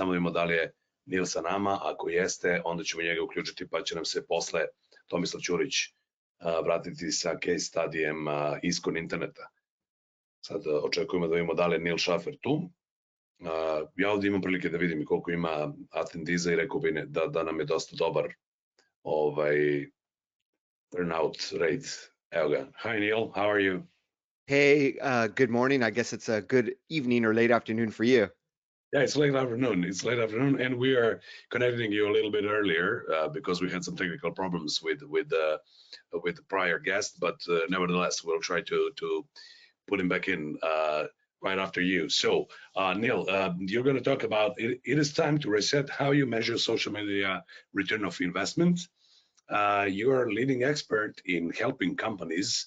Samo vidimo da li je Neal sa nama, ako jeste, onda ćemo njega uključiti, pa će nam se posle Tomislav Ćurić vratiti sa case studijem iskon interneta. Sad očekujemo da vidimo da li je Neal Schaffer tu. Ja ovdje imam prilike da vidim koliko ima attendiza i rekao bi da nam je dosta dobar turnout rate. Evo ga. Hi Neal, how are you? Hey, good morning. I guess it's a good evening or late afternoon for you. Yeah, it's late afternoon. It's late afternoon, and we are connecting you a little bit earlier because we had some technical problems with the prior guest. But nevertheless, we'll try to put him back in right after you. So, Neal, you're going to talk about it is time to reset how you measure social media return of investment. You are a leading expert in helping companies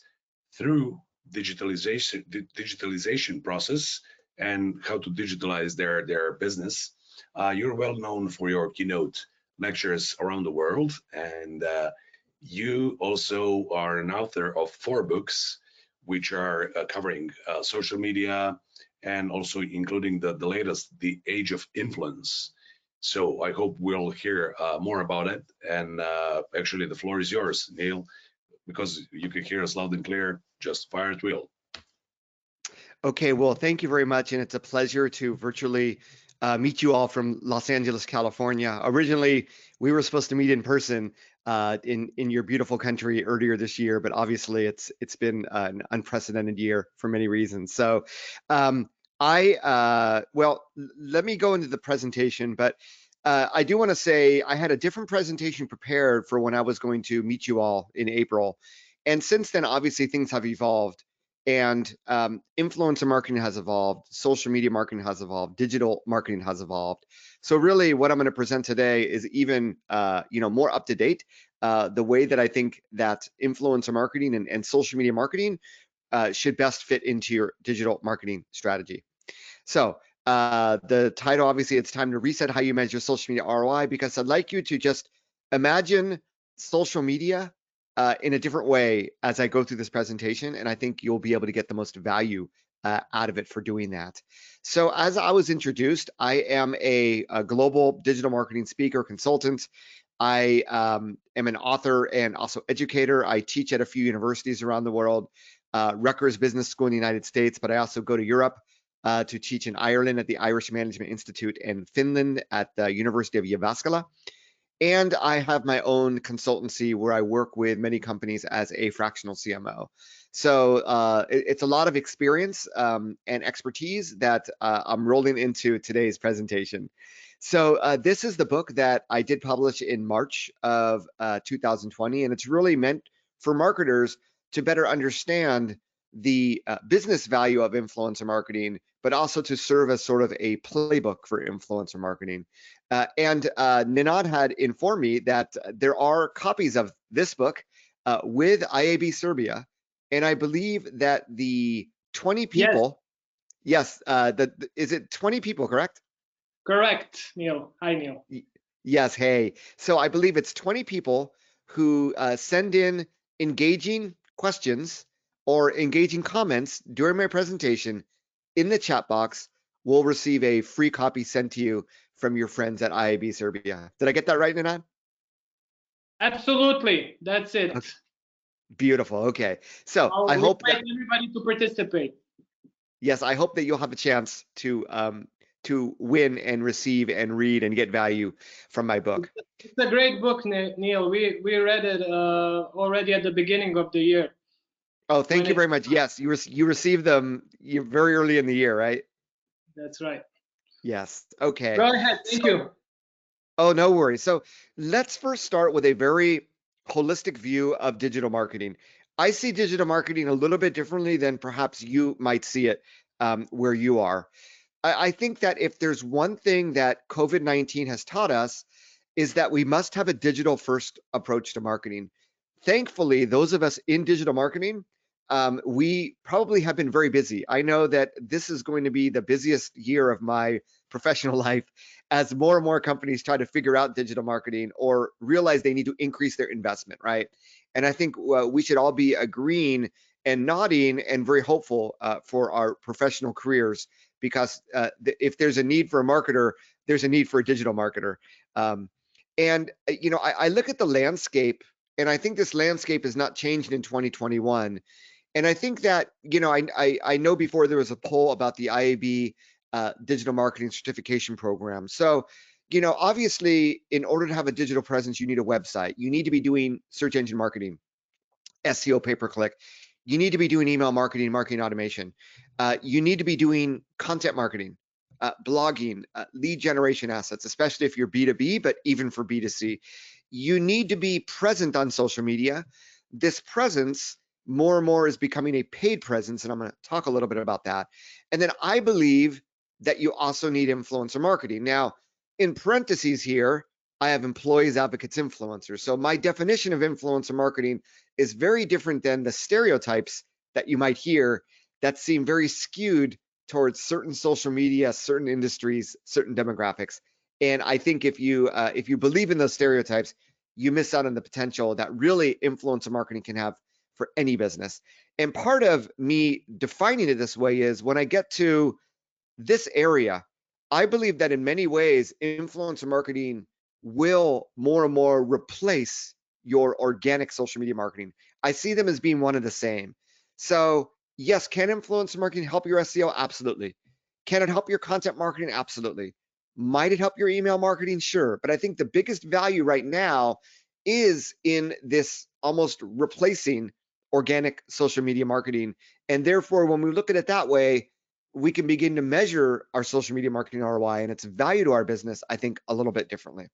through digitalization process and how to digitalize their business. You're well known for your keynote lectures around the world, and you also are an author of 4 books, which are covering social media and also including the latest, The Age of Influence. So I hope we'll hear more about it. And actually, the floor is yours, Neal, because you can hear us loud and clear. Just fire at will. Okay, well, thank you very much. And it's a pleasure to virtually meet you all from Los Angeles, California. Originally, we were supposed to meet in person in your beautiful country earlier this year, but obviously it's been an unprecedented year for many reasons. So well, let me go into the presentation, but I do want to say I had a different presentation prepared for when I was going to meet you all in April. And since then, obviously, things have evolved, and influencer marketing has evolved, social media marketing has evolved, digital marketing has evolved. So really what I'm going to present today is even more up to date, the way that I think that influencer marketing and social media marketing should best fit into your digital marketing strategy. So the title, obviously, it's time to reset how you measure social media ROI, because I'd like you to just imagine social media in a different way as I go through this presentation, and I think you'll be able to get the most value out of it for doing that. So as I was introduced, I am a global digital marketing speaker, consultant. I am an author and also educator. I teach at a few universities around the world, Rutgers Business School in the United States, but I also go to Europe to teach in Ireland at the Irish Management Institute, and Finland at the University of Jyväskylä. And I have my own consultancy where I work with many companies as a fractional CMO. So it's a lot of experience and expertise that I'm rolling into today's presentation. So this is the book that I did publish in March of 2020, and it's really meant for marketers to better understand the business value of influencer marketing, but also to serve as sort of a playbook for influencer marketing. And Ninad had informed me that there are copies of this book with IAB Serbia, and I believe that the 20 people, yes, is it 20 people, correct? Correct, Neal. Hi, Neal. Yes, hey. So I believe it's 20 people who send in engaging questions or engaging comments during my presentation in the chat box will receive a free copy sent to you from your friends at IAB Serbia. Did I get that right, Ninad? Absolutely, that's it. Okay. Beautiful. Okay, so I hope that everybody to participate. Yes, I hope that you'll have a chance to win and receive and read and get value from my book. It's a great book, Neal. We read it already at the beginning of the year. Oh, thank you very much. Yes, you received them very early in the year, right? That's right. Yes. Okay. Go ahead. Thank you. Oh, no worries. So let's first start with a very holistic view of digital marketing. I see digital marketing a little bit differently than perhaps you might see it where you are. I think that if there's one thing that COVID-19 has taught us is that we must have a digital first approach to marketing. Thankfully, those of us in digital marketing, we probably have been very busy. I know that this is going to be the busiest year of my professional life as more and more companies try to figure out digital marketing or realize they need to increase their investment, right? And I think we should all be agreeing and nodding and very hopeful for our professional careers, because if there's a need for a marketer, there's a need for a digital marketer. And you know, I look at the landscape, and I think this landscape is not changing in 2021. And I think that, you know, I know before there was a poll about the IAB digital marketing certification program. So, you know, obviously, in order to have a digital presence, you need a website. You need to be doing search engine marketing, SEO, pay-per-click. You need to be doing email marketing, marketing automation. You need to be doing content marketing, blogging, lead generation assets, especially if you're B2B, but even for B2C. You need to be present on social media. This presence more and more is becoming a paid presence, and I'm going to talk a little bit about that. And then I believe that you also need influencer marketing. Now, in parentheses here, I have employees, advocates, influencers. So my definition of influencer marketing is very different than the stereotypes that you might hear that seem very skewed towards certain social media, certain industries, certain demographics. And I think if you believe in those stereotypes, you miss out on the potential that really influencer marketing can have for any business. And part of me defining it this way is when I get to this area, I believe that in many ways, influencer marketing will more and more replace your organic social media marketing. I see them as being one and the same. So yes, can influencer marketing help your SEO? Absolutely. Can it help your content marketing? Absolutely. Might it help your email marketing? Sure. But I think the biggest value right now is in this almost replacing organic social media marketing. And therefore, when we look at it that way, we can begin to measure our social media marketing ROI and its value to our business, I think, a little bit differently.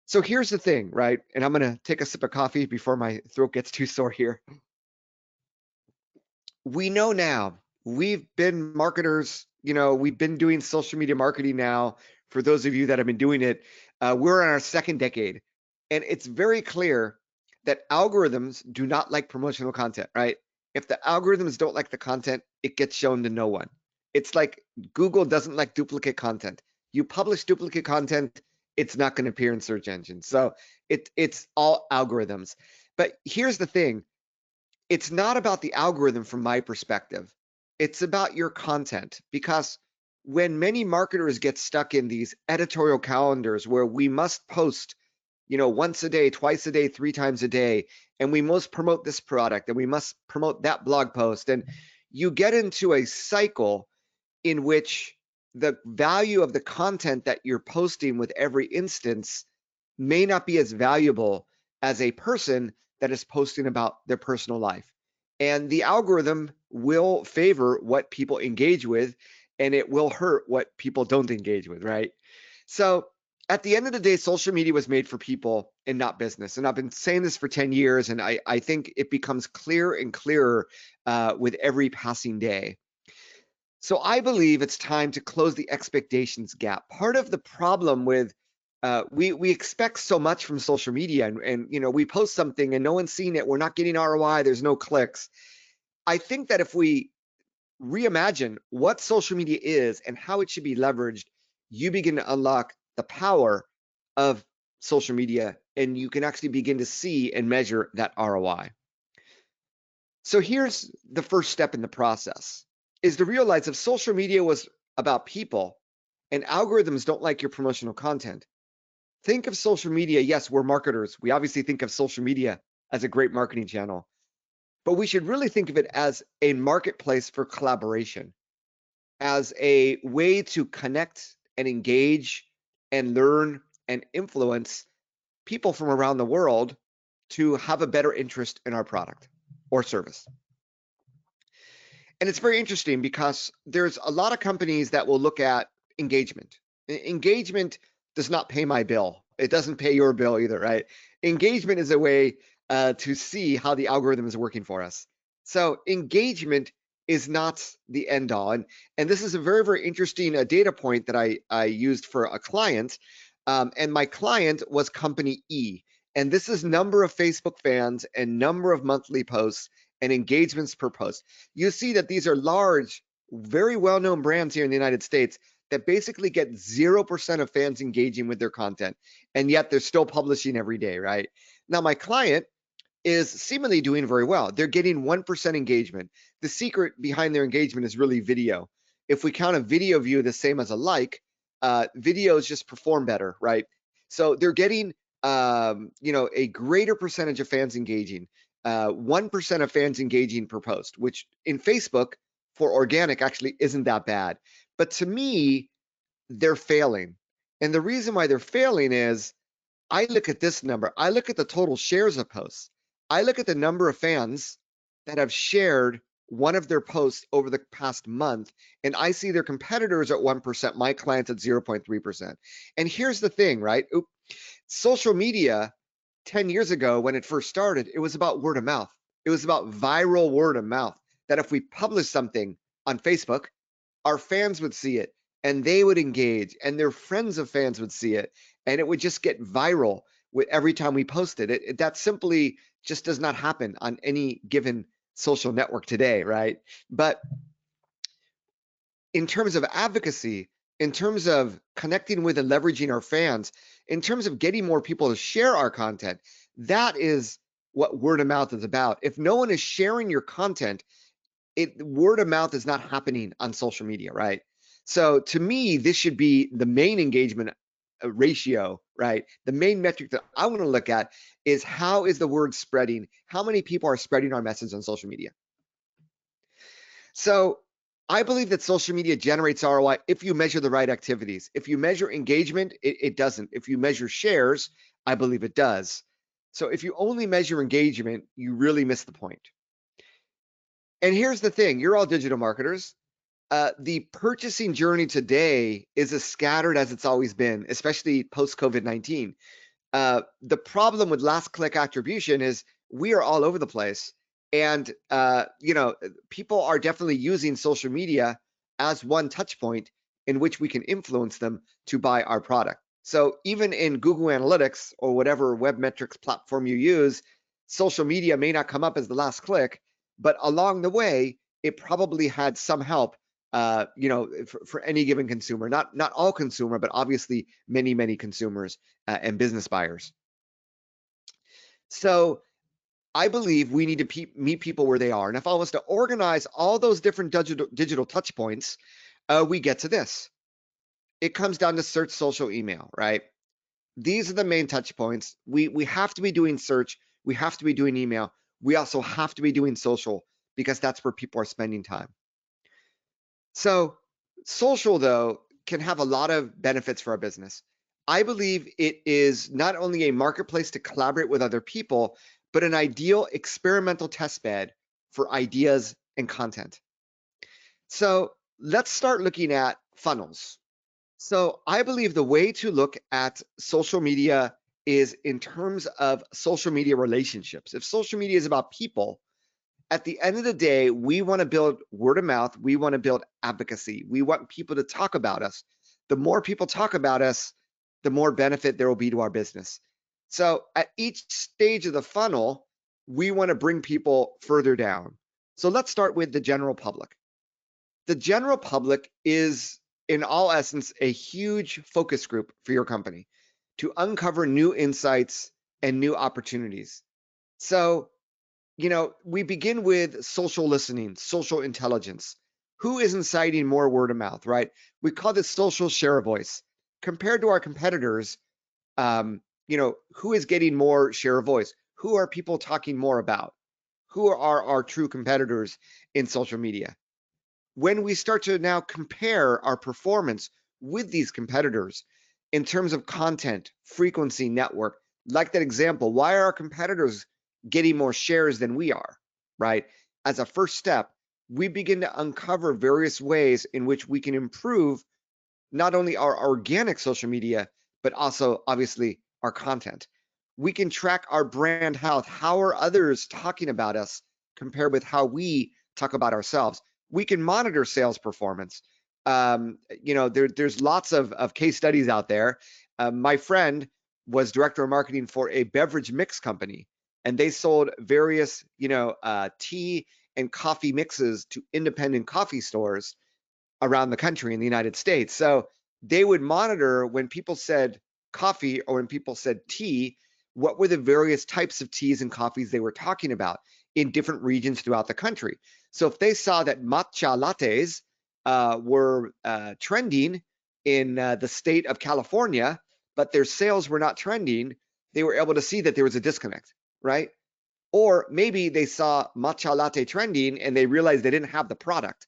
So here's the thing, right? And I'm going to take a sip of coffee before my throat gets too sore here. We know now, we've been marketers, you know, we've been doing social media marketing now. For those of you that have been doing it, we're in our second decade. And it's very clear that algorithms do not like promotional content, right? If the algorithms don't like the content, it gets shown to no one. It's like Google doesn't like duplicate content. You publish duplicate content, it's not going to appear in search engines. So it's all algorithms. But here's the thing. It's not about the algorithm from my perspective. It's about your content, because when many marketers get stuck in these editorial calendars where we must post, you know, once a day, twice a day, 3 times a day, and we must promote this product and we must promote that blog post, and you get into a cycle in which the value of the content that you're posting with every instance may not be as valuable as a person that is posting about their personal life. And the algorithm will favor what people engage with, and it will hurt what people don't engage with, right? So at the end of the day, social media was made for people and not business. And I've been saying this for 10 years, and I think it becomes clearer and clearer with every passing day. So I believe it's time to close the expectations gap. Part of the problem with we expect so much from social media, and you know, we post something and no one's seen it. We're not getting ROI. There's no clicks. I think that if we reimagine what social media is and how it should be leveraged, you begin to unlock the power of social media, and you can actually begin to see and measure that ROI. So here's the first step in the process, is to realize if social media was about people and algorithms don't like your promotional content, think of social media. Yes, we're marketers. We obviously think of social media as a great marketing channel, but we should really think of it as a marketplace for collaboration, as a way to connect and engage and learn and influence people from around the world to have a better interest in our product or service. And it's very interesting because there's a lot of companies that will look at engagement. Engagement does not pay my bill. It doesn't pay your bill either, right? Engagement is a way to see how the algorithm is working for us. So engagement is not the end all. And this is a very, very interesting data point that I used for a client. And my client was company E. And this is number of Facebook fans and number of monthly posts and engagements per post. You see that these are large, very well-known brands here in the United States that basically get 0% of fans engaging with their content, and yet they're still publishing every day, right? Now, my client is seemingly doing very well. They're getting 1% engagement. The secret behind their engagement is really video. If we count a video view the same as a like, videos just perform better, right? So they're getting, you know, a greater percentage of fans engaging, 1% of fans engaging per post, which in Facebook for organic actually isn't that bad. But to me, they're failing. And the reason why they're failing is I look at this number. I look at the total shares of posts. I look at the number of fans that have shared one of their posts over the past month, and I see their competitors at 1%, my clients at 0.3%. And here's the thing, right? Social media 10 years ago when it first started, it was about word of mouth. It was about viral word of mouth, that if we publish something on Facebook, our fans would see it and they would engage, and their friends of fans would see it, and it would just get viral with every time we posted it. That simply just does not happen on any given social network today, right? But in terms of advocacy, in terms of connecting with and leveraging our fans, in terms of getting more people to share our content, that is what word of mouth is about. If no one is sharing your content, word of mouth is not happening on social media, right? So to me, this should be the main engagement ratio, right? The main metric that I want to look at is how is the word spreading? How many people are spreading our message on social media? So I believe that social media generates ROI if you measure the right activities. If you measure engagement, it doesn't. If you measure shares, I believe it does. So if you only measure engagement, you really miss the point. And here's the thing, you're all digital marketers. The purchasing journey today is as scattered as it's always been, especially post-COVID-19. The problem with last click attribution is we are all over the place. And, you know, people are definitely using social media as one touch point in which we can influence them to buy our product. So even in Google Analytics or whatever web metrics platform you use, social media may not come up as the last click, but along the way, it probably had some help, you know, for any given consumer, not all consumer, but obviously many consumers and business buyers. So I believe we need to meet people where they are. And if I was to organize all those different digital touch points, we get to this. It comes down to search, social, email, right? These are the main touch points. We have to be doing search. We have to be doing email. We also have to be doing social because that's where people are spending time. So social, though, can have a lot of benefits for our business. I believe it is not only a marketplace to collaborate with other people, but an ideal experimental test bed for ideas and content. So let's start looking at funnels. So I believe the way to look at social media is in terms of social media relationships. If social media is about people, at the end of the day, we want to build word of mouth. We want to build advocacy. We want people to talk about us. The more people talk about us, the more benefit there will be to our business. So at each stage of the funnel, we want to bring people further down. So let's start with the general public. The general public is, in all essence, a huge focus group for your company to uncover new insights and new opportunities. So, you know, we begin with social listening, social intelligence. Who is inciting more word of mouth, right? We call this social share of voice. Compared to our competitors, you know, who is getting more share of voice? Who are people talking more about? Who are our true competitors in social media? When we start to now compare our performance with these competitors in terms of content, frequency, network, like that example, why are our competitors getting more shares than we are, right? As a first step, we begin to uncover various ways in which we can improve not only our organic social media, but also obviously our content. We can track our brand health. How are others talking about us compared with how we talk about ourselves? We can monitor sales performance. You know, there's lots of case studies out there. My friend was director of marketing for a beverage mix company, and they sold various, you know, tea and coffee mixes to independent coffee stores around the country in the United States. So they would monitor when people said coffee or when people said tea, what were the various types of teas and coffees they were talking about in different regions throughout the country. So if they saw that matcha lattes were trending in the state of California, but their sales were not trending, they were able to see that there was a disconnect, right? Or maybe they saw matcha latte trending and they realized they didn't have the product.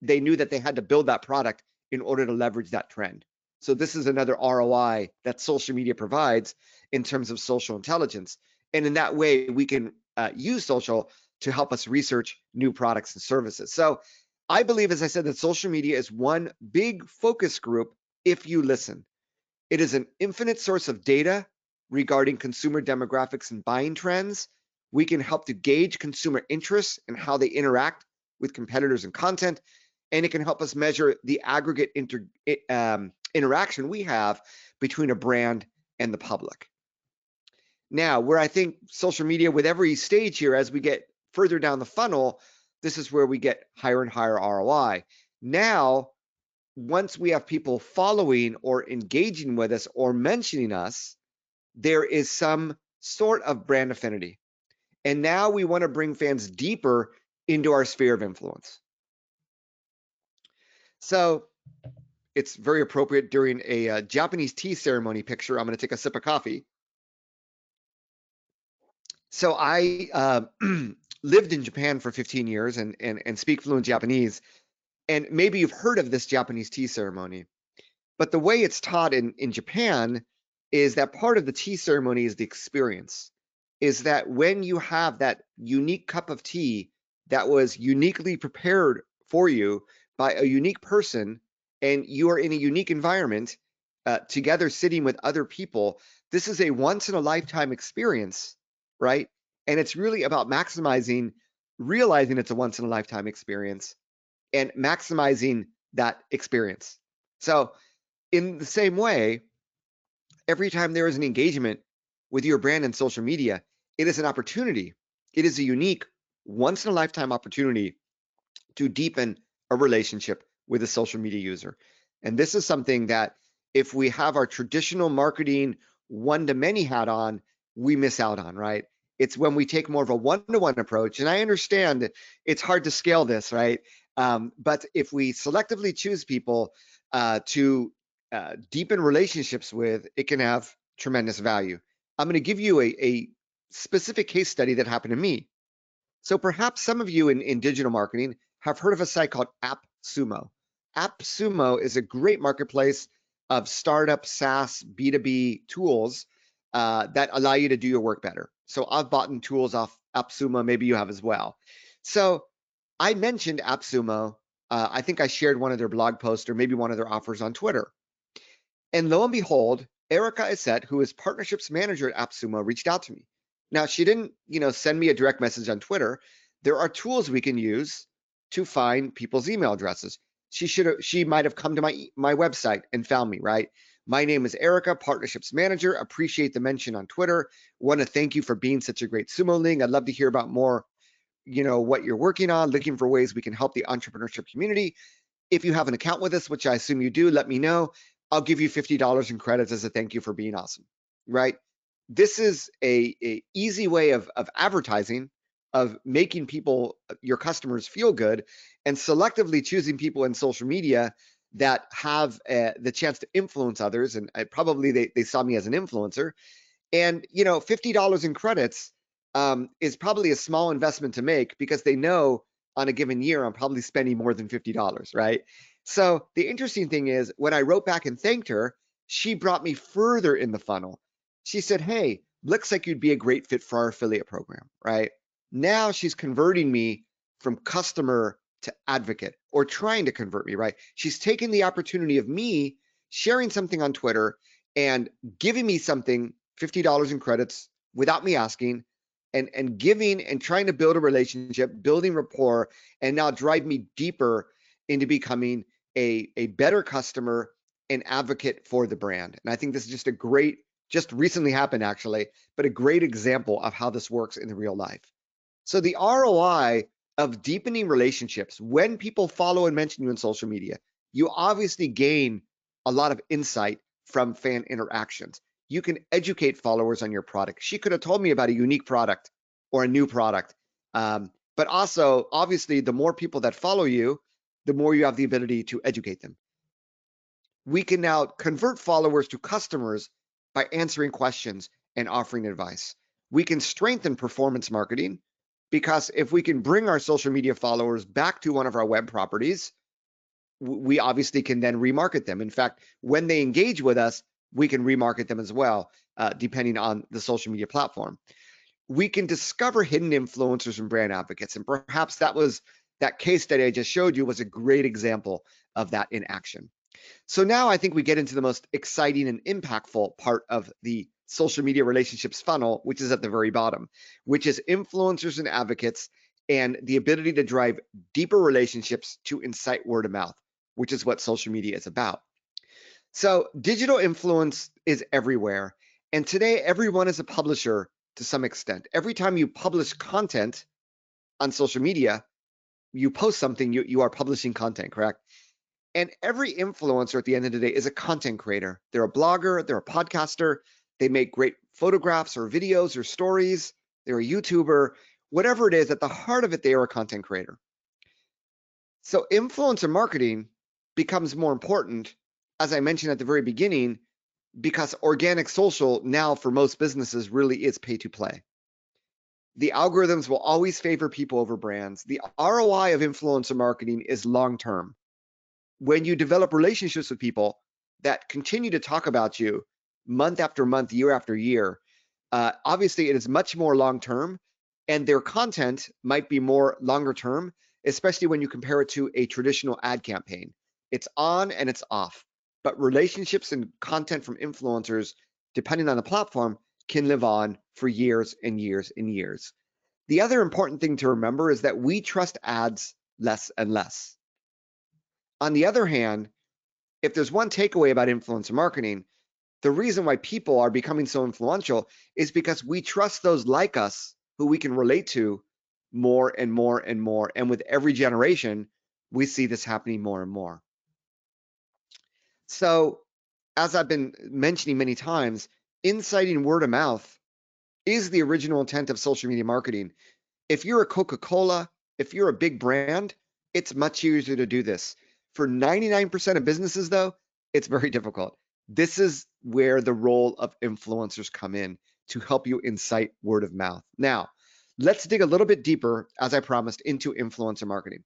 They knew that they had to build that product in order to leverage that trend. So this is another ROI that social media provides in terms of social intelligence. And in that way, we can use social to help us research new products and services. So I believe, as I said, that social media is one big focus group if you listen. It is an infinite source of data regarding consumer demographics and buying trends. We can help to gauge consumer interests and how they interact with competitors and content, and it can help us measure the aggregate interaction we have between a brand and the public. Now, where I think social media, with every stage here, as we get further down the funnel, this is where we get higher and higher ROI. Now, once we have people following or engaging with us or mentioning us, there is some sort of brand affinity. And now we want to bring fans deeper into our sphere of influence. So it's very appropriate during a Japanese tea ceremony picture. I'm going to take a sip of coffee. So I lived in Japan for 15 years and speak fluent Japanese. And maybe you've heard of this Japanese tea ceremony. But the way it's taught in Japan is that part of the tea ceremony is the experience, is that when you have that unique cup of tea that was uniquely prepared for you by a unique person, and you are in a unique environment, together sitting with other people, this is a once-in-a-lifetime experience, right? And it's really about maximizing, realizing it's a once-in-a-lifetime experience and maximizing that experience. So in the same way, every time there is an engagement with your brand in social media, it is an opportunity. It is a unique, once in a lifetime opportunity to deepen a relationship with a social media user. And this is something that if we have our traditional marketing one-to-many hat on, we miss out on, right? It's when we take more of a one-to-one approach. And I understand it's hard to scale this, right? But if we selectively choose people to deepen relationships with, it can have tremendous value. I'm going to give you a specific case study that happened to me. So perhaps some of you in digital marketing have heard of a site called AppSumo. AppSumo is a great marketplace of startup SaaS B2B tools that allow you to do your work better. So I've bought tools off AppSumo, maybe you have as well. So I mentioned AppSumo. I think I shared one of their blog posts or maybe one of their offers on Twitter. And lo and behold, Erica Isette, who is partnerships manager at AppSumo, reached out to me. Now, she didn't, send me a direct message on Twitter. There are tools we can use to find people's email addresses. She might have come to my website and found me, right? My name is Erica, partnerships manager. Appreciate the mention on Twitter. Want to thank you for being such a great sumo-ling. I'd love to hear about more, what you're working on, looking for ways we can help the entrepreneurship community. If you have an account with us, which I assume you do, let me know. I'll give you $50 in credits as a thank you for being awesome, right? This is a easy way of advertising, of making people, your customers, feel good, and selectively choosing people in social media that have the chance to influence others. And probably they saw me as an influencer. And $50 in credits is probably a small investment to make because they know on a given year I'm probably spending more than $50, right? So the interesting thing is when I wrote back and thanked her, she brought me further in the funnel. She said, hey, looks like you'd be a great fit for our affiliate program, right? Now she's converting me from customer to advocate, or trying to convert me, right? She's taken the opportunity of me sharing something on Twitter and giving me something, $50 in credits without me asking, and giving and trying to build a relationship, building rapport, and now drive me deeper into becoming a better customer and advocate for the brand. And I think this is just a great, just recently happened actually, but a great example of how this works in the real life. So the ROI of deepening relationships, when people follow and mention you in social media, you obviously gain a lot of insight from fan interactions. You can educate followers on your product. She could have told me about a unique product or a new product. But also, obviously, the more people that follow you, the more you have the ability to educate them. we can now convert followers to customers by answering questions and offering advice. We can strengthen performance marketing because if we can bring our social media followers back to one of our web properties, we obviously can then remarket them. In fact, when they engage with us, we can remarket them as well, depending on the social media platform. We can discover hidden influencers and brand advocates. And perhaps that case study I just showed you was a great example of that in action. So now I think we get into the most exciting and impactful part of the social media relationships funnel, which is at the very bottom, which is influencers and advocates and the ability to drive deeper relationships to incite word of mouth, which is what social media is about. So digital influence is everywhere. And today, everyone is a publisher to some extent. Every time you publish content on social media, you post something, you are publishing content, correct? And every influencer at the end of the day is a content creator. They're a blogger, they're a podcaster, they make great photographs or videos or stories, they're a YouTuber, whatever it is, at the heart of it, they are a content creator. So influencer marketing becomes more important, as I mentioned at the very beginning, because organic social now for most businesses really is pay to play. The algorithms will always favor people over brands. The ROI of influencer marketing is long-term. When you develop relationships with people that continue to talk about you month after month, year after year, obviously it is much more long-term, and their content might be more longer-term, especially when you compare it to a traditional ad campaign. It's on and it's off, but relationships and content from influencers, depending on the platform, can live on for years and years and years. The other important thing to remember is that we trust ads less and less. On the other hand, if there's one takeaway about influencer marketing, the reason why people are becoming so influential is because we trust those like us who we can relate to more and more and more. And with every generation, we see this happening more and more. So, as I've been mentioning many times, inciting word of mouth is the original intent of social media marketing. If you're a Coca-Cola, if you're a big brand, it's much easier to do this. For 99% of businesses, though, it's very difficult. This is where the role of influencers come in to help you incite word of mouth. Now, let's dig a little bit deeper, as I promised, into influencer marketing.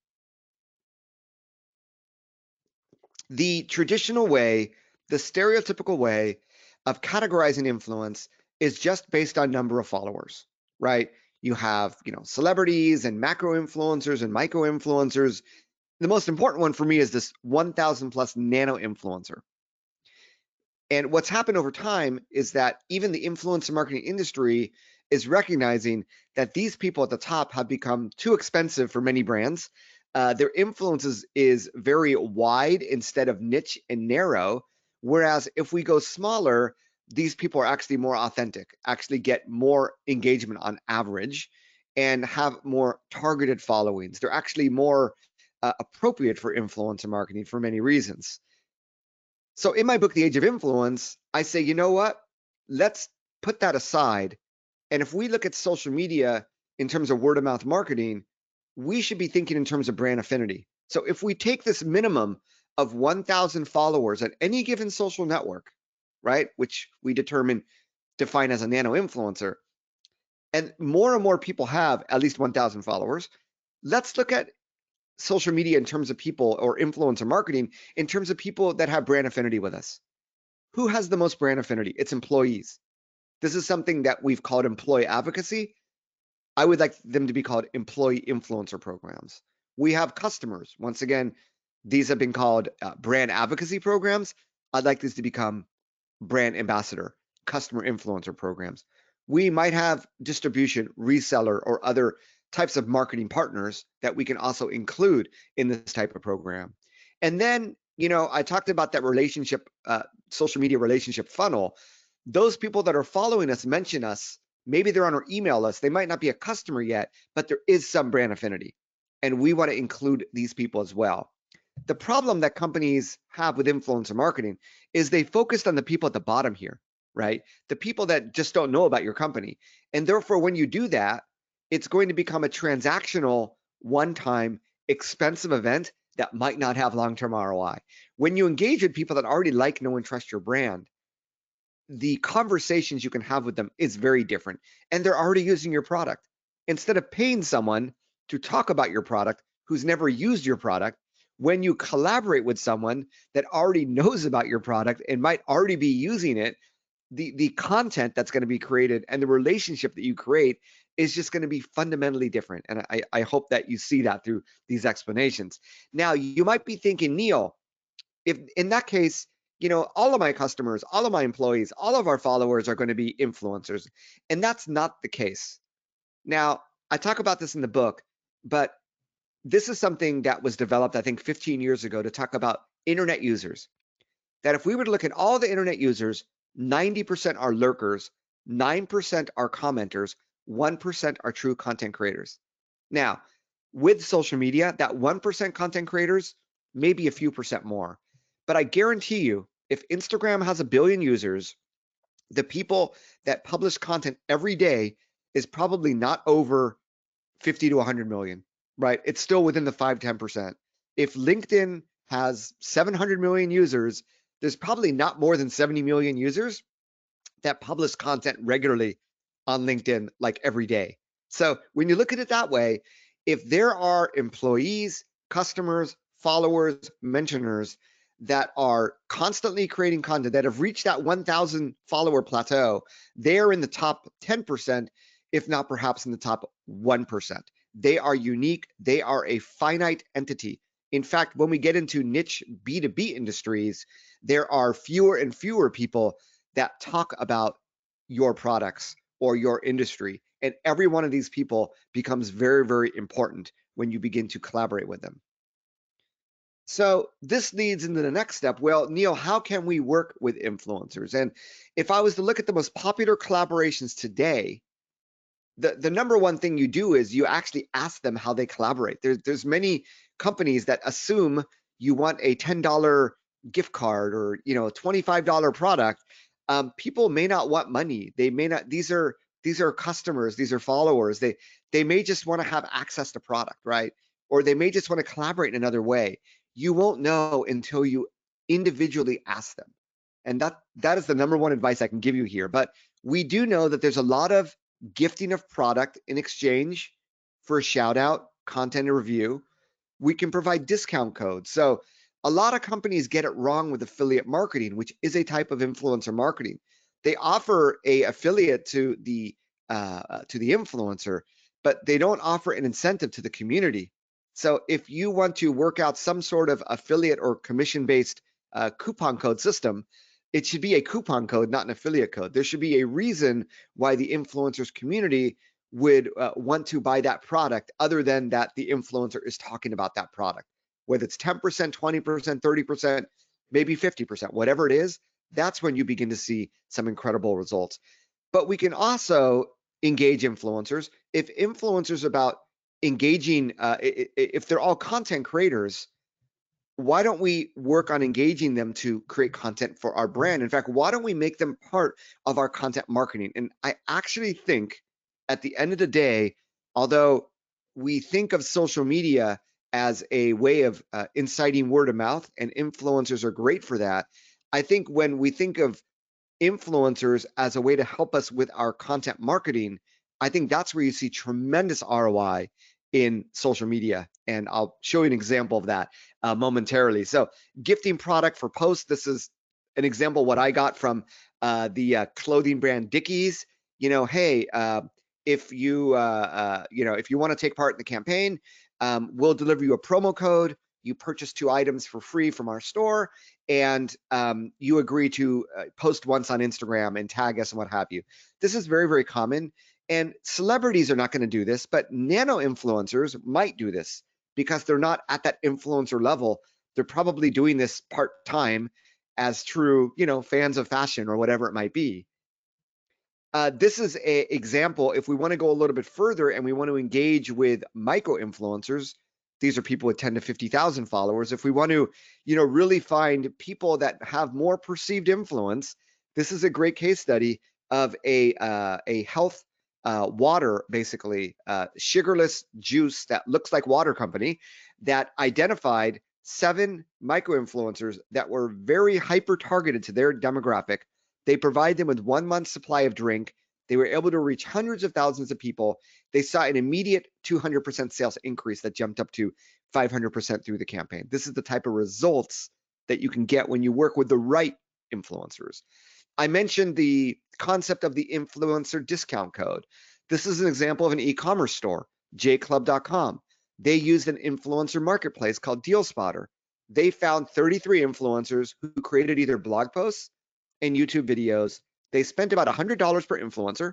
The traditional way, the stereotypical way of categorizing influence is just based on number of followers, right? You have, celebrities and macro influencers and micro influencers. The most important one for me is this 1,000 plus nano influencer. And what's happened over time is that even the influencer marketing industry is recognizing that these people at the top have become too expensive for many brands. Their influence is very wide instead of niche and narrow. Whereas if we go smaller, these people are actually more authentic, actually get more engagement on average, and have more targeted followings. They're actually more appropriate for influencer marketing for many reasons. So in my book, The Age of Influence, I say, you know what? Let's put that aside. And if we look at social media in terms of word of mouth marketing, we should be thinking in terms of brand affinity. So if we take this minimum of 1,000 followers at any given social network, right, which we define as a nano influencer, and more people have at least 1,000 followers, let's look at social media in terms of people, or influencer marketing in terms of people that have brand affinity with us. Who has the most brand affinity? It's employees. This is something that we've called employee advocacy. I would like them to be called employee influencer programs. We have customers. Once again, these have been called brand advocacy programs. I'd like this to become brand ambassador, customer influencer programs. We might have distribution, reseller, or other types of marketing partners that we can also include in this type of program. And then, I talked about that relationship, social media relationship funnel. Those people that are following us mention us. Maybe they're on our email list. They might not be a customer yet, but there is some brand affinity. And we want to include these people as well. The problem that companies have with influencer marketing is they focused on the people at the bottom here, right? The people that just don't know about your company. And therefore, when you do that, it's going to become a transactional, one-time, expensive event that might not have long-term ROI. When you engage with people that already like, know, and trust your brand, the conversations you can have with them is very different, and they're already using your product. Instead of paying someone to talk about your product who's never used your product, when you collaborate with someone that already knows about your product and might already be using it, the content that's going to be created and the relationship that you create is just going to be fundamentally different. And I hope that you see that through these explanations. Now, you might be thinking, Neal, if in that case, all of my customers, all of my employees, all of our followers are going to be influencers. And that's not the case. Now, I talk about this in the book, but this is something that was developed, I think, 15 years ago to talk about internet users. That if we were to look at all the internet users, 90% are lurkers, 9% are commenters, 1% are true content creators. Now, with social media, that 1% content creators, maybe a few percent more. But I guarantee you, if Instagram has 1 billion users, the people that publish content every day is probably not over 50 to 100 million, right? It's still within the 5-10%. If LinkedIn has 700 million users, there's probably not more than 70 million users that publish content regularly on LinkedIn, like every day. So when you look at it that way, if there are employees, customers, followers, mentioners that are constantly creating content that have reached that 1,000 follower plateau, they're in the top 10%, if not perhaps in the top 1%. They are unique. They are a finite entity. In fact, when we get into niche B2B industries, there are fewer and fewer people that talk about your products or your industry. And every one of these people becomes very, very important when you begin to collaborate with them. So this leads into the next step. Well, Neal, how can we work with influencers? And if I was to look at the most popular collaborations today, the number one thing you do is you actually ask them how they collaborate. There's many companies that assume you want a $10 gift card or $25 product. People may not want money. They may not. These are customers. These are followers. They may just want to have access to product, right? Or they may just want to collaborate in another way. You won't know until you individually ask them. And that is the number one advice I can give you here. But we do know that there's a lot of gifting of product in exchange for a shout out, content, and review. We can provide discount codes. So a lot of companies get it wrong with affiliate marketing, which is a type of influencer marketing. They offer a affiliate to the influencer, but they don't offer an incentive to the community. So if you want to work out some sort of affiliate or commission-based coupon code system, it should be a coupon code, not an affiliate code. There should be a reason why the influencers community would want to buy that product other than that the influencer is talking about that product. Whether it's 10%, 20%, 30%, maybe 50%, whatever it is, that's when you begin to see some incredible results. But we can also engage influencers. If influencers about engaging, if they're all content creators, why don't we work on engaging them to create content for our brand? In fact, why don't we make them part of our content marketing? And I actually think at the end of the day, although we think of social media as a way of inciting word of mouth, and influencers are great for that, I think when we think of influencers as a way to help us with our content marketing, I think that's where you see tremendous ROI in social media. And I'll show you an example of that momentarily. So gifting product for posts. This is an example what I got from the clothing brand Dickies. Hey, if you want to take part in the campaign, we'll deliver you a promo code. You purchase 2 items for free from our store, and you agree to post once on Instagram and tag us and what have you. This is very, very common. And celebrities are not going to do this, but nano influencers might do this because they're not at that influencer level. They're probably doing this part-time as true, fans of fashion or whatever it might be. This is an example. If we want to go a little bit further and we want to engage with micro influencers, these are people with 10 to 50,000 followers. If we want to, really find people that have more perceived influence, this is a great case study of a health water, basically sugarless juice that looks like water company, that identified 7 micro-influencers that were very hyper targeted to their demographic. They provide them with 1 month's supply of drink. They were able to reach hundreds of thousands of people. They saw an immediate 200% sales increase that jumped up to 500% through the campaign. This is the type of results that you can get when you work with the right influencers. I mentioned the concept of the influencer discount code. This is an example of an e-commerce store, jclub.com. They used an influencer marketplace called Deal Spotter. They found 33 influencers who created either blog posts and YouTube videos. They spent about $100 per influencer.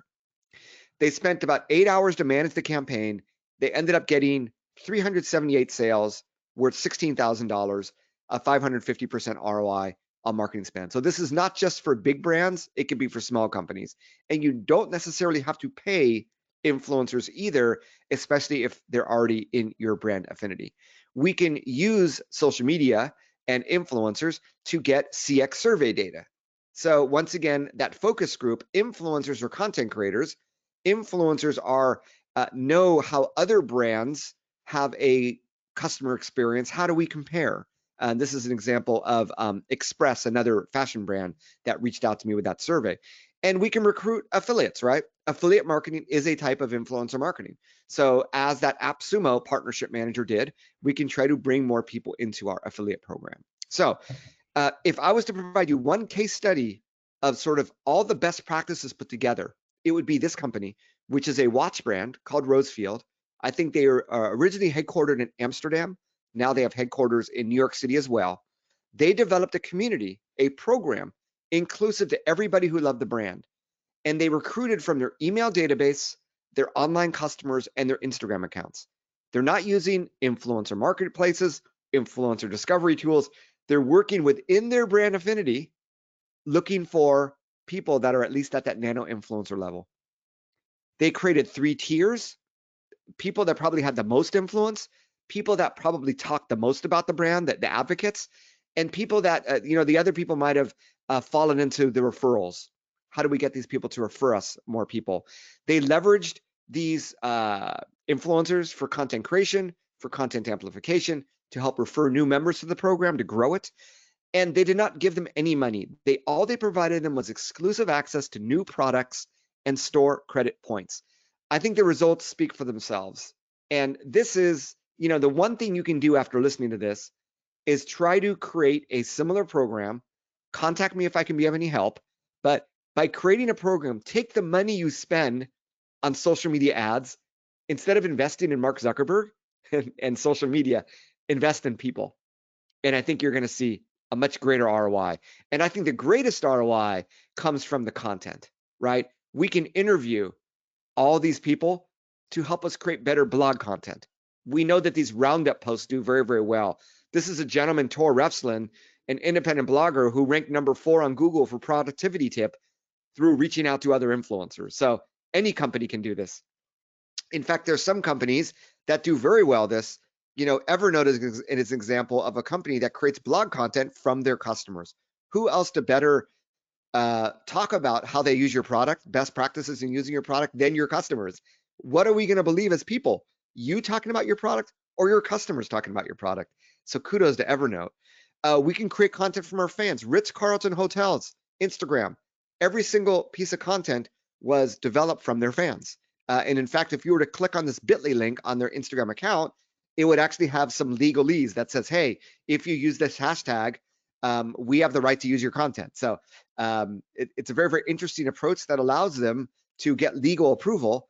They spent about 8 hours to manage the campaign. They ended up getting 378 sales worth $16,000, a 550% ROI on marketing spend. So this is not just for big brands, it could be for small companies. And you don't necessarily have to pay influencers either, especially if they're already in your brand affinity. We can use social media and influencers to get CX survey data. So once again, that focus group, influencers or content creators, influencers are know how other brands have a customer experience. How do we compare? This is an example of Express, another fashion brand that reached out to me with that survey. And we can recruit affiliates, right? Affiliate marketing is a type of influencer marketing. So as that AppSumo partnership manager did, we can try to bring more people into our affiliate program. So if I was to provide you one case study of sort of all the best practices put together, it would be this company, which is a watch brand called Rosefield. I think they are originally headquartered in Amsterdam. Now they have headquarters in New York City as well. They developed a community, a program inclusive to everybody who loved the brand. And they recruited from their email database, their online customers, and their Instagram accounts. They're not using influencer marketplaces, influencer discovery tools. They're working within their brand affinity, looking for people that are at least at that nano influencer level. They created 3 tiers: people that probably had the most influence, people that probably talked the most about the brand, the advocates, and people that, the other people might have fallen into the referrals. How do we get these people to refer us more people? They leveraged these influencers for content creation, for content amplification, to help refer new members to the program, to grow it. And they did not give them any money. All they provided them was exclusive access to new products and store credit points. I think the results speak for themselves. And this is, the one thing you can do after listening to this is try to create a similar program. Contact me if I can be of any help. But by creating a program, take the money you spend on social media ads, instead of investing in Mark Zuckerberg and social media, invest in people. And I think you're going to see a much greater ROI. And I think the greatest ROI comes from the content, right? We can interview all these people to help us create better blog content. We know that these roundup posts do very, very well. This is a gentleman, Tor Refslin, an independent blogger who ranked number 4 on Google for productivity tip through reaching out to other influencers. So any company can do this. In fact, there's some companies that do very well this. Evernote is an example of a company that creates blog content from their customers. Who else to better talk about how they use your product, best practices in using your product, than your customers? What are we going to believe as people? You talking about your product or your customers talking about your product? So kudos to Evernote. We can create content from our fans. Ritz-Carlton Hotels, Instagram. Every single piece of content was developed from their fans. And in fact, if you were to click on this bit.ly link on their Instagram account, it would actually have some legalese that says, hey, if you use this hashtag, we have the right to use your content. So it's a very, very interesting approach that allows them to get legal approval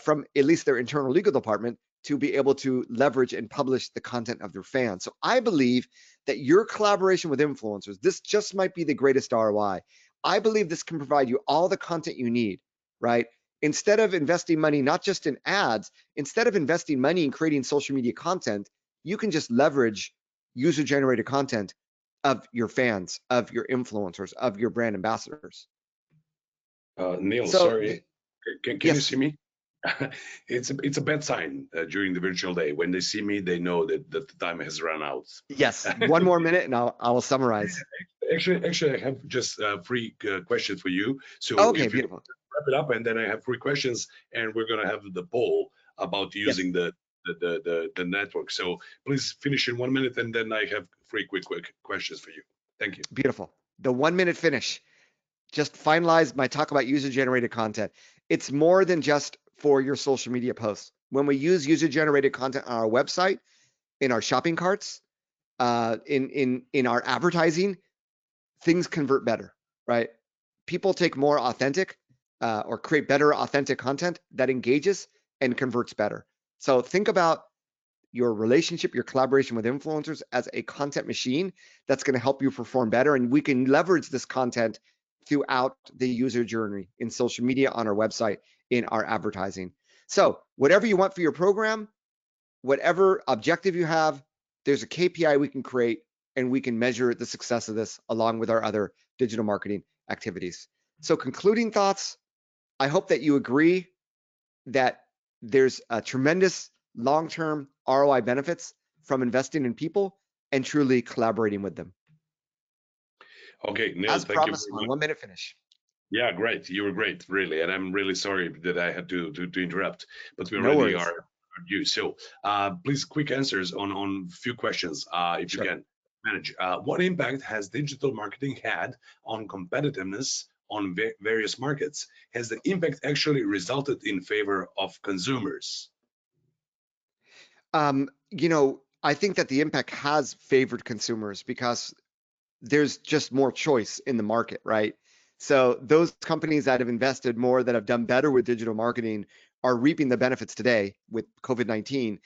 from at least their internal legal department to be able to leverage and publish the content of their fans. So I believe that your collaboration with influencers, this just might be the greatest ROI. I believe this can provide you all the content you need, right? Instead of investing money, not just in ads, instead of investing money in creating social media content, you can just leverage user-generated content of your fans, of your influencers, of your brand ambassadors. Neal, So, sorry, can yes. you see me? It's a bad sign during the virtual day. When they see me, they know that the time has run out. Yes, one more minute and I will summarize. Actually, I have just 3 questions for you. So Okay, if you beautiful. wrap it up, and then I have 3 questions, and we're gonna have the poll about Yes, using the network. So please finish in 1 minute, and then I have 3 quick questions for you. Thank you. beautiful. The 1 minute finish. Just finalize my talk about user-generated content. It's more than just for your social media posts. When we use user-generated content on our website, in our shopping carts, in our advertising, things convert better, right? People take more authentic or create better authentic content that engages and converts better. So think about your relationship, your collaboration with influencers as a content machine that's going to help you perform better. And we can leverage this content throughout the user journey in social media, on our website, in our advertising. So whatever you want for your program, whatever objective you have, there's a KPI we can create, and we can measure the success of this along with our other digital marketing activities. So concluding thoughts, I hope that you agree that there's a tremendous long-term ROI benefits from investing in people and truly collaborating with them. Okay, Neil, As thank you promised, very my much. 1 minute finish. Yeah, great. You were great, really, and I'm really sorry that I had to interrupt, but we No already worries. are you. So, please, quick answers on few questions, if you Sure. can manage. What impact has digital marketing had on competitiveness on various markets? Has the impact actually resulted in favor of consumers? I think that the impact has favored consumers because there's just more choice in the market, right? So those companies that have invested more, that have done better with digital marketing, are reaping the benefits today with COVID-19.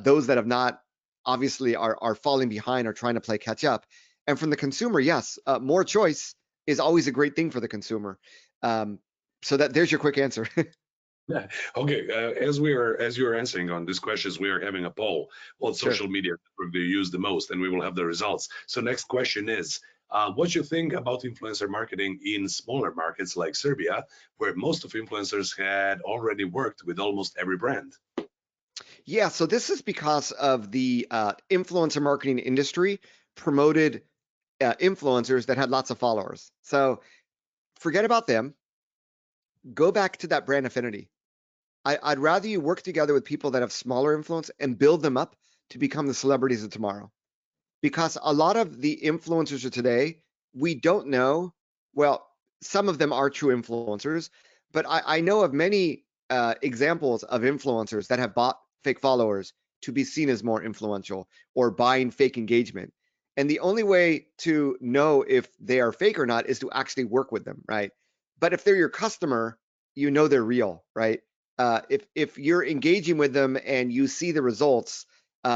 Those that have not, obviously, are falling behind, are trying to play catch up. And from the consumer, yes, more choice is always a great thing for the consumer. So there's your quick answer. Yeah. Okay. As you are answering on these questions, we are having a poll. What Sure. social media network do you use the most? And we will have the results. So next question is, what you think about influencer marketing in smaller markets like Serbia, where most of influencers had already worked with almost every brand? Yeah, so this is because of the influencer marketing industry promoted influencers that had lots of followers. So forget about them. Go back to that brand affinity. I'd rather you work together with people that have smaller influence and build them up to become the celebrities of tomorrow. Because a lot of the influencers of today, we don't know. Well, some of them are true influencers, but I know of many examples of influencers that have bought fake followers to be seen as more influential, or buying fake engagement. And the only way to know if they are fake or not is to actually work with them, right? But if they're your customer, you know they're real, right? If you're engaging with them and you see the results,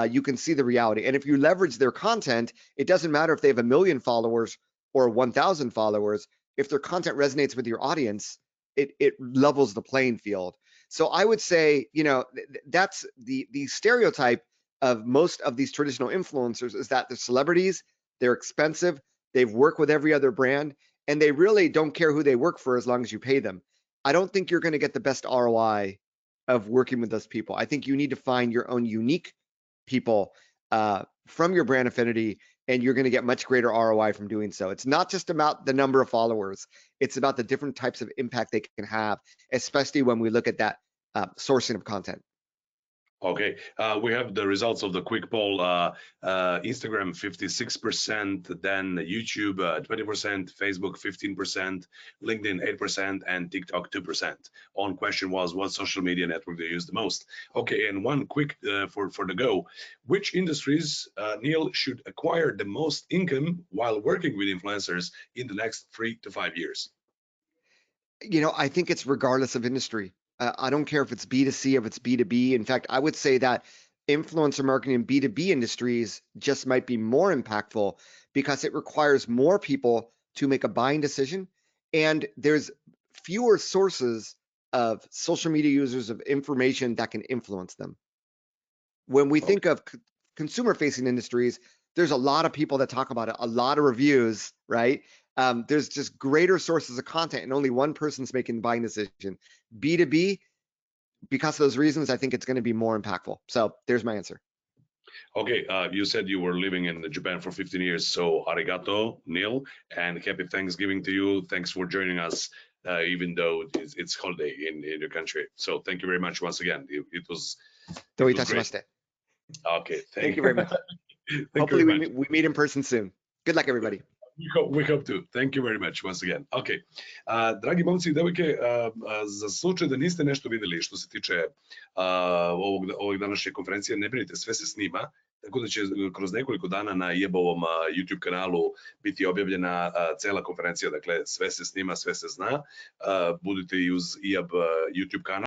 you can see the reality. And if you leverage their content, it doesn't matter if they have 1 million followers or 1,000 followers. If their content resonates with your audience, it levels the playing field. So I would say, that's the stereotype of most of these traditional influencers, is that they're celebrities, they're expensive, they've worked with every other brand, and they really don't care who they work for as long as you pay them. I don't think you're going to get the best ROI of working with those people. I think you need to find your own unique people from your brand affinity, and you're going to get much greater ROI from doing so. It's not just about the number of followers. It's about the different types of impact they can have, especially when we look at that sourcing of content. Okay, we have the results of the quick poll. Instagram 56%, then YouTube 20%, Facebook 15%, LinkedIn 8%, and TikTok 2%. On question was, what social media network do you use the most? Okay, and one quick for the go. Which industries, Neal, should acquire the most income while working with influencers in the next 3 to 5 years? I think it's regardless of industry. I don't care if it's B2C, if it's B2B. In fact, I would say that influencer marketing in B2B industries just might be more impactful because it requires more people to make a buying decision. And there's fewer sources of social media users of information that can influence them. When we Okay. think of consumer facing industries, there's a lot of people that talk about it, a lot of reviews, right? There's just greater sources of content, and only one person's making the buying decision. B2B, because of those reasons, I think it's going to be more impactful. So there's my answer. Okay, you said you were living in Japan for 15 years, so arigato, Neal, and happy Thanksgiving to you. Thanks for joining us even though it's holiday in your country. So thank you very much once again. It was great. Okay, thank you very much. Hopefully we meet in person soon. Good luck, everybody. We hope to. Thank you very much once again. Ok, dragi momci i devojke, za slučaj da niste nešto videli što se tiče ovog današnje konferencije, ne brinite, sve se snima, tako da će kroz nekoliko dana na IAB-ovom YouTube kanalu biti objavljena cela konferencija, dakle sve se snima, sve se zna. Budite i uz IAB YouTube kanal.